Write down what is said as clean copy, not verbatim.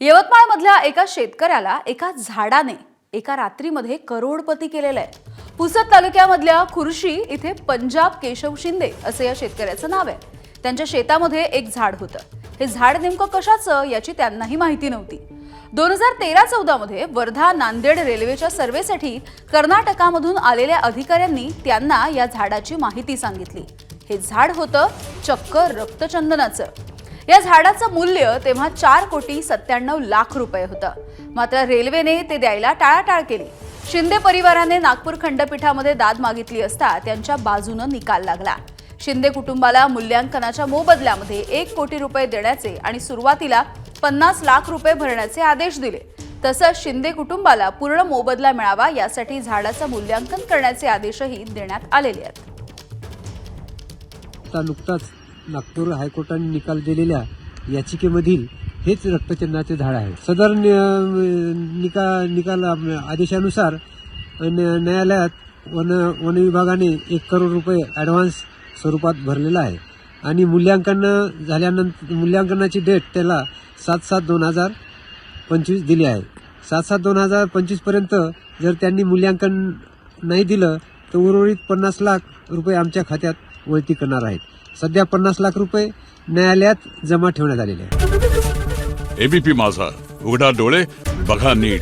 यवतमाळमधल्या एका शेतकऱ्याला एका झाडाने एका रात्रीमध्ये करोडपती केलेलं आहे। पुसद तालुक्यामधल्या खुर्शी इथे पंजाब केशव शिंदे असे या शेतकऱ्याचं नाव आहे। त्यांच्या शेतामध्ये एक झाड होतं। हे झाड नेमकं कशाचं याची त्यांनाही माहिती नव्हती। 2013-14 मध्ये वर्धा नांदेड रेल्वेच्या सर्वेसाठी कर्नाटकामधून आलेल्या अधिकाऱ्यांनी त्यांना या झाडाची माहिती सांगितली। हे झाड होतं चक्क रक्तचंदनाचं। या झाडाचं मूल्य तेव्हा 4,97,00,000 रुपये होतं। मात्र रेल्वेने ते द्यायला टाळाटाळ केली। शिंदे परिवाराने नागपूर खंडपीठामध्ये दाद मागितली असता त्यांच्या बाजूने निकाल लागला। शिंदे कुटुंबाला मूल्यांकनाच्या मोबदल्यामध्ये 1 कोटी रुपये देण्याचे आणि सुरुवातीला 50 लाख रुपये भरण्याचे आदेश दिले। तसंच शिंदे कुटुंबाला पूर्ण मोबदला मिळावा यासाठी झाडाचं मूल्यांकन करण्याचे आदेशही देण्यात आलेले आहेत। नुकताच नागपूर हायकोर्टाने निकाल दिलेल्या याचिकेमधील हेच रक्तचंदनाचे झाड आहे। सदर निकाल आदेशानुसार न्यायालयात वन विभागाने 1 करोड रुपये ॲडव्हान्स स्वरूपात भरलेला आहे आणि मूल्यांकनाची डेट त्याला 7/7/2025 दिली आहे। 7/7/2025 पर्यंत जर त्यांनी मूल्यांकन नाही दिलं तर उर्वरित 50 लाख रुपये आमच्या खात्यात वळती करणार आहेत। सध्या 50 लाख रुपये न्यायालयात जमा ठेवण्यात आलेले आहेत। एबीपी माझा, उघडा डोळे बघा नीट।